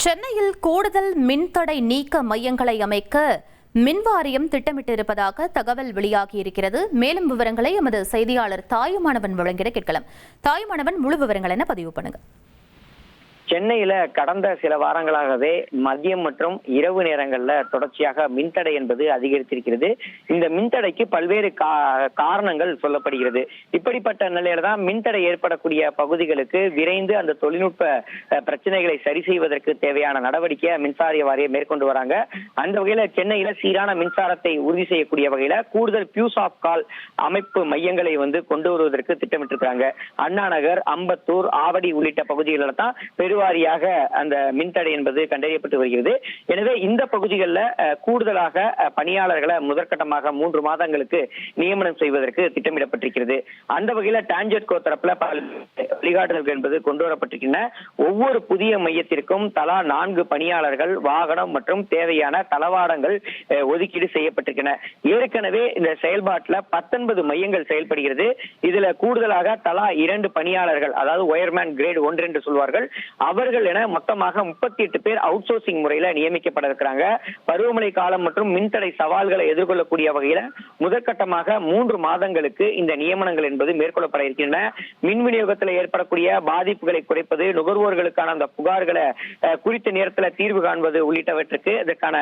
சென்னையில் கூடுதல் மின்தடை நீக்க மையங்களை அமைக்க மின்வாரியம் திட்டமிட்டிருப்பதாக தகவல் வெளியாகியிருக்கிறது. மேலும் விவரங்களை எமது செய்தியாளர் தாயுமானவன் வழங்கிட கேட்கலாம். தாயுமானவன், முழு விவரங்கள் என்ன பதிவு பண்ணுங்க. சென்னையில கடந்த சில வாரங்களாகவே மதியம் மற்றும் இரவு நேரங்கள்ல தொடர்ச்சியாக மின்தடை என்பது அதிகரித்திருக்கிறது. இந்த மின்தடைக்கு பல்வேறு காரணங்கள் சொல்லப்படுகிறது. இப்படிப்பட்ட நிலையில தான் மின்தடை ஏற்படக்கூடிய பகுதிகளுக்கு விரைந்து அந்த தொழில்நுட்ப பிரச்சனைகளை சரி செய்வதற்கு தேவையான நடவடிக்கை மின்சார வாரியம் மேற்கொண்டு வராங்க. அந்த வகையில சென்னையில சீரான மின்சாரத்தை உறுதி செய்யக்கூடிய வகையில கூடுதல் பியூஸ் ஆஃப் கால் அமைப்பு மையங்களை கொண்டு வருவதற்கு திட்டமிட்டிருக்காங்க. அண்ணா நகர், அம்பத்தூர், ஆவடி உள்ளிட்ட பகுதிகளில் தான் பெருவாரியாக அந்த மின்தடை என்பது கண்டறியப்பட்டு வருகிறது. எனவே இந்த பகுதிகளில் கூடுதலாக பணியாளர்களை முதற்கட்டமாக 3 மாதங்களுக்கு நியமனம் செய்வதற்கு திட்டமிடப்பட்டிருக்கிறது. அந்த வகையில டான்ஜெட்கோ தரப்புல வழிகாட்டுதல்கள் என்பது கொண்டு வரப்பட்டிருக்கின்றன. ஒவ்வொரு புதிய மையத்திற்கும் தலா 4 பணியாளர்கள், வாகனம் மற்றும் தேவையான தளவாடங்கள் ஒதுக்கீடு செய்யப்பட்டிருக்கின்றன. ஏற்கனவே இந்த செயல்பாட்டில் 19 மையங்கள் செயல்படுகிறது. இதுல கூடுதலாக தலா 2 பணியாளர்கள், அதாவது ஒயர்மேன் கிரேட் 1 என்று சொல்வார்கள், அவர்கள் என மொத்தமாக 38 பேர் அவுட் சோர்சிங் முறையில நியமிக்கப்பட இருக்கிறாங்க. பருவமழை காலம் மற்றும் மின்தடை சவால்களை எதிர்கொள்ளக்கூடிய வகையில முதற்கட்டமாக 3 மாதங்களுக்கு இந்த நியமனங்கள் என்பது மேற்கொள்ளப்பட இருக்கின்றன. மின் விநியோகத்தில் ஏற்படக்கூடிய பாதிப்புகளை குறைப்பது, நுகர்வோர்களுக்கான அந்த புகார்களை குறித்த நேரத்தில் தீர்வு காண்பது உள்ளிட்டவற்றுக்கு இதற்கான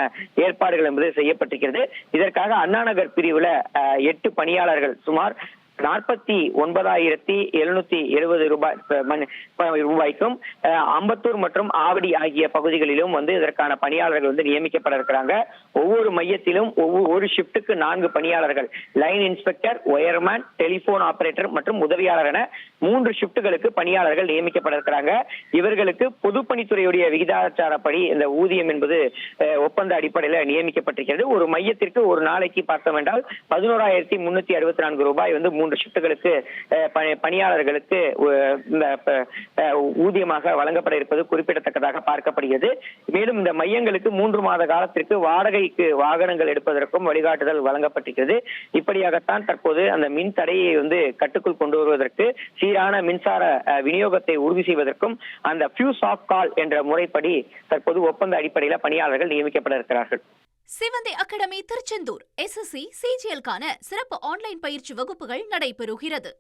ஏற்பாடுகள் என்பது செய்யப்பட்டிருக்கிறது. இதற்காக அண்ணா நகர் பிரிவுல 8 பணியாளர்கள் சுமார் 49,770 ரூபாய்க்கும், அம்பத்தூர் மற்றும் ஆவடி ஆகிய பகுதிகளிலும் இதற்கான பணியாளர்கள் நியமிக்கப்பட இருக்கிறாங்க. ஒவ்வொரு மையத்திலும் ஒரு ஷிப்டுக்கு 4 பணியாளர்கள், line inspector, wireman, telephone operator மற்றும் உதவியாளர் என 3 ஷிப்டுகளுக்கு பணியாளர்கள் நியமிக்கப்பட இருக்கிறாங்க. இவர்களுக்கு பொதுப்பணித்துறையுடைய விகிதாச்சாரப்படி இந்த ஊதியம் என்பது ஒப்பந்த அடிப்படையில் நியமிக்கப்பட்டிருக்கிறது. ஒரு மையத்திற்கு ஒரு நாளைக்கு பார்த்தோம் என்றால் 11,364 ரூபாய் 3 ஷிப்டுகளுக்கு பணியாளர்களுக்கு ஊதியமாக வழங்கப்பட இருப்பது குறிப்பிடத்தக்கதாக பார்க்கப்படுகிறது. மேலும் இந்த மையங்களுக்கு 3 மாத காலத்திற்கு வாடகைக்கு வாகனங்கள் எடுப்பதற்கும் வழிகாட்டுதல் வழங்கப்பட்டிருக்கிறது. இப்படியாகத்தான் தற்போது அந்த மின் தடையை கட்டுக்குள் கொண்டு வருவதற்கு, சீரான மின்சார விநியோகத்தை உறுதி செய்வதற்கும் அந்த ஃபியூஸ் ஆஃப் கால் என்ற முறைப்படி தற்போது ஒப்பந்த அடிப்படையில் பணியாளர்கள் நியமிக்கப்பட இருக்கிறார்கள். சிவந்தி அகாடமி திருச்செந்தூர் SSC CGL-க்கான சிறப்பு ஆன்லைன் பயிற்சி வகுப்புகள் நடைபெறுகிறது.